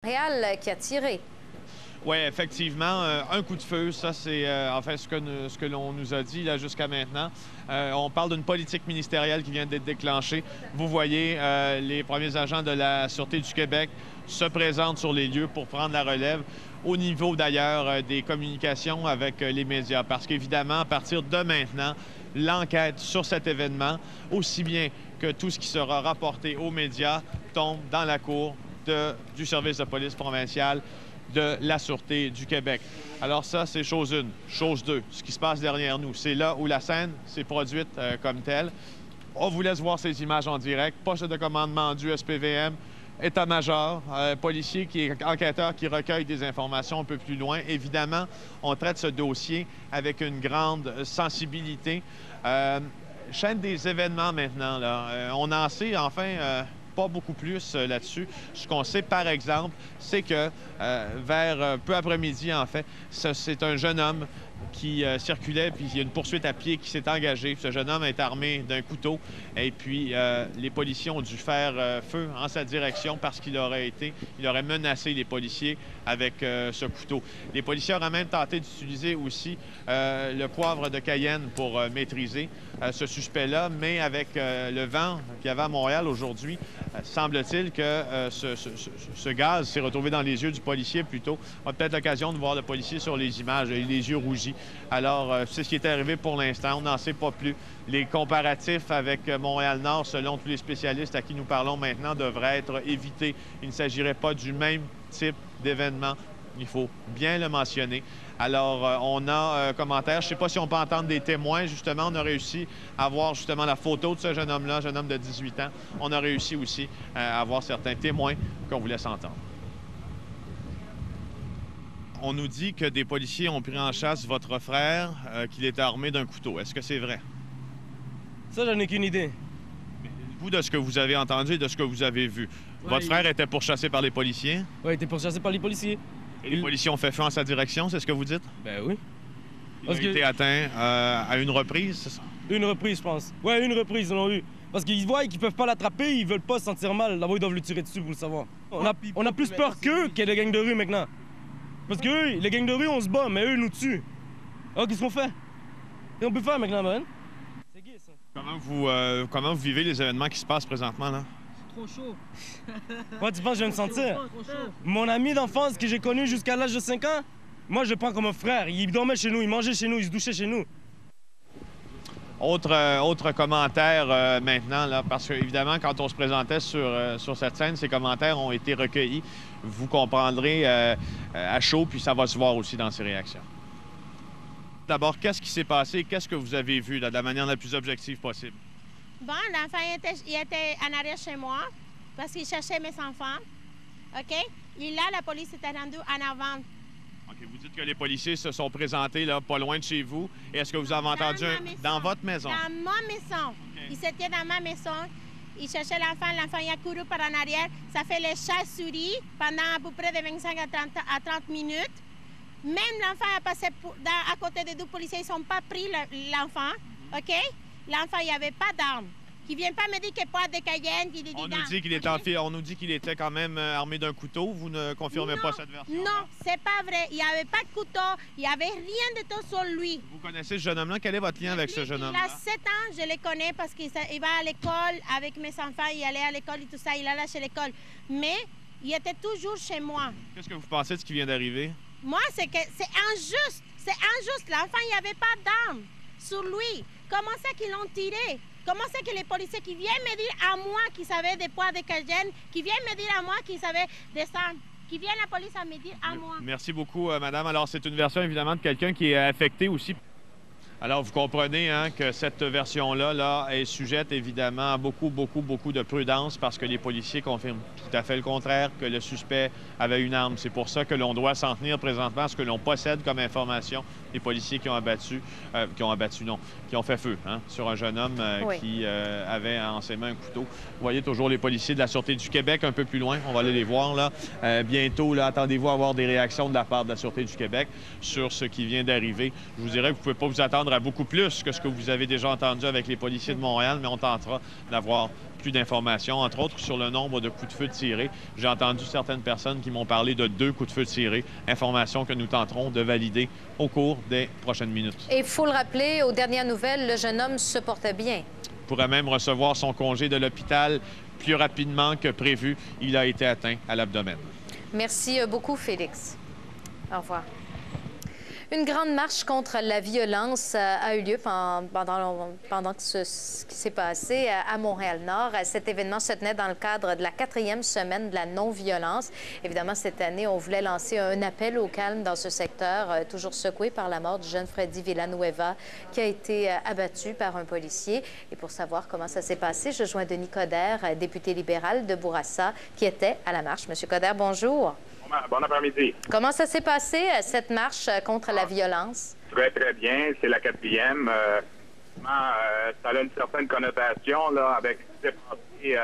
Montréal qui a tiré. Oui, effectivement, un coup de feu, ça c'est enfin ce que l'on nous a dit là jusqu'à maintenant. On parle d'une politique ministérielle qui vient d'être déclenchée. Vous voyez, les premiers agents de la Sûreté du Québec se présentent sur les lieux pour prendre la relève au niveau d'ailleurs des communications avec les médias. Parce qu'évidemment, à partir de maintenant, l'enquête sur cet événement, aussi bien que tout ce qui sera rapporté aux médias, tombe dans la cour du service de police provincial de la Sûreté du Québec. Alors ça, c'est chose une. Chose deux, ce qui se passe derrière nous, c'est là où la scène s'est produite comme telle. On vous laisse voir ces images en direct. Poste de commandement du SPVM, état-major, policier qui est enquêteur qui recueille des informations un peu plus loin. Évidemment, on traite ce dossier avec une grande sensibilité. Chaîne des événements maintenant, là. On en sait enfin pas beaucoup plus là-dessus. Ce qu'on sait, par exemple, c'est que vers peu après-midi, en fait, c'est un jeune homme qui circulait, puis il y a une poursuite à pied qui s'est engagée. Ce jeune homme est armé d'un couteau, et puis les policiers ont dû faire feu en sa direction parce qu'il aurait menacé les policiers avec ce couteau. Les policiers auraient même tenté d'utiliser aussi le poivre de Cayenne pour maîtriser ce suspect-là, mais avec le vent qu'il y avait à Montréal aujourd'hui, semble-t-il que ce gaz s'est retrouvé dans les yeux du policier plutôt. On a peut-être l'occasion de voir le policier sur les images, les yeux rougis. Alors, c'est ce qui est arrivé pour l'instant. On n'en sait pas plus. Les comparatifs avec Montréal-Nord, selon tous les spécialistes à qui nous parlons maintenant, devraient être évités. Il ne s'agirait pas du même type d'événement. Il faut bien le mentionner. Alors, on a un commentaire. Je ne sais pas si on peut entendre des témoins. Justement, on a réussi à voir justement la photo de ce jeune homme-là, jeune homme de 18 ans. On a réussi aussi à avoir certains témoins qu'on vous laisse entendre. On nous dit que des policiers ont pris en chasse votre frère, qu'il était armé d'un couteau. Est-ce que c'est vrai? Ça, j'en ai qu'une idée. Mais vous, de ce que vous avez entendu et de ce que vous avez vu, votre frère était pourchassé par les policiers? Oui, il était pourchassé par les policiers. Et les policiers ont fait feu en sa direction, c'est ce que vous dites? Ben oui. Il a été atteint à une reprise, c'est ça? Une reprise, je pense. Ouais, une reprise, ils l'ont eu. Parce qu'ils voient qu'ils peuvent pas l'attraper, ils veulent pas se sentir mal. Là-bas, ils doivent le tirer dessus, vous le savoir. On a plus peur qu'eux qu'il y ait des gangs de rue maintenant. Parce que eux, les gangs de rue, on se bat, mais eux, nous tuent. Alors, qu'est-ce qu'on fait? Et on peut faire maintenant, man? C'est gay, ça. Comment vous vivez les événements qui se passent présentement, là? Trop chaud. Moi, tu penses que je viens de sentir? Trop chaud. Mon ami d'enfance que j'ai connu jusqu'à l'âge de 5 ans, moi, je le prends comme un frère. Il dormait chez nous, il mangeait chez nous, il se douchait chez nous. Autre commentaire maintenant, là, parce qu'évidemment, quand on se présentait sur cette scène, ces commentaires ont été recueillis. Vous comprendrez à chaud, puis ça va se voir aussi dans ces réactions. D'abord, qu'est-ce qui s'est passé? Qu'est-ce que vous avez vu là, de la manière la plus objective possible? Bon, l'enfant il était en arrière chez moi parce qu'il cherchait mes enfants. OK? Et là, la police était rendue en avant. OK. Vous dites que les policiers se sont présentés là, pas loin de chez vous. Et est-ce que vous avez entendu dans votre maison? Dans ma maison. Okay. Ils étaient dans ma maison. Ils cherchaient l'enfant. L'enfant il a couru par en arrière. Ça fait les chats-souris pendant à peu près de 25 à 30 minutes. Même l'enfant a passé à côté des deux policiers. Ils n'ont pas pris l'enfant. OK? L'enfant, il n'y avait pas d'arme. Qui ne vient pas me dire qu'il n'y a pas de Cayenne. On nous dit qu'il était quand même armé d'un couteau. Vous ne confirmez pas cette version? Non, c'est pas vrai. Il n'y avait pas de couteau. Il n'y avait rien de tout sur lui. Vous connaissez ce jeune homme-là? Quel est votre lien avec ce jeune homme-là? Il a 7 ans, je le connais parce qu'il va à l'école avec mes enfants. Il allait à l'école et tout ça. Il allait chez l'école. Mais il était toujours chez moi. Qu'est-ce que vous pensez de ce qui vient d'arriver? Moi, c'est injuste. C'est injuste. L'enfant, il n'y avait pas d'arme sur lui. Comment c'est qu'ils l'ont tiré? Comment c'est que les policiers qui viennent me dire à moi qui savaient des poids de Cayenne, qui viennent me dire à moi qui savaient des armes, qui viennent la police à me dire à moi? Merci beaucoup, madame. Alors, c'est une version, évidemment, de quelqu'un qui est affecté aussi. Alors, vous comprenez hein, que cette version-là est sujette, évidemment, à beaucoup de prudence parce que les policiers confirment tout à fait le contraire, que le suspect avait une arme. C'est pour ça que l'on doit s'en tenir présentement à ce que l'on possède comme information les policiers qui ont fait feu hein, sur un jeune homme qui avait en ses mains un couteau. Vous voyez toujours les policiers de la Sûreté du Québec un peu plus loin. On va aller les voir, là. Bientôt, là, attendez-vous à avoir des réactions de la part de la Sûreté du Québec sur ce qui vient d'arriver. Je vous dirais que vous ne pouvez pas vous attendre à beaucoup plus que ce que vous avez déjà entendu avec les policiers de Montréal, mais on tentera d'avoir plus d'informations, entre autres sur le nombre de coups de feu tirés. J'ai entendu certaines personnes qui m'ont parlé de 2 coups de feu tirés, information que nous tenterons de valider au cours des prochaines minutes. Et il faut le rappeler, aux dernières nouvelles, le jeune homme se portait bien. Il pourrait même recevoir son congé de l'hôpital plus rapidement que prévu. Il a été atteint à l'abdomen. Merci beaucoup, Félix. Au revoir. Une grande marche contre la violence a eu lieu pendant ce qui s'est passé à Montréal-Nord. Cet événement se tenait dans le cadre de la 4e semaine de la non-violence. Évidemment, cette année, on voulait lancer un appel au calme dans ce secteur, toujours secoué par la mort du jeune Freddy Villanueva, qui a été abattu par un policier. Et pour savoir comment ça s'est passé, je joins Denis Coderre, député libéral de Bourassa, qui était à la marche. Monsieur Coderre, bonjour. Bon après-midi. Comment ça s'est passé, cette marche contre la violence? Très, très bien. C'est la 4e. Ça a une certaine connotation là, avec ce qui s'est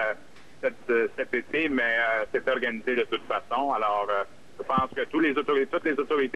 passé cet été, mais c'est organisé de toute façon. Alors, je pense que toutes les autorités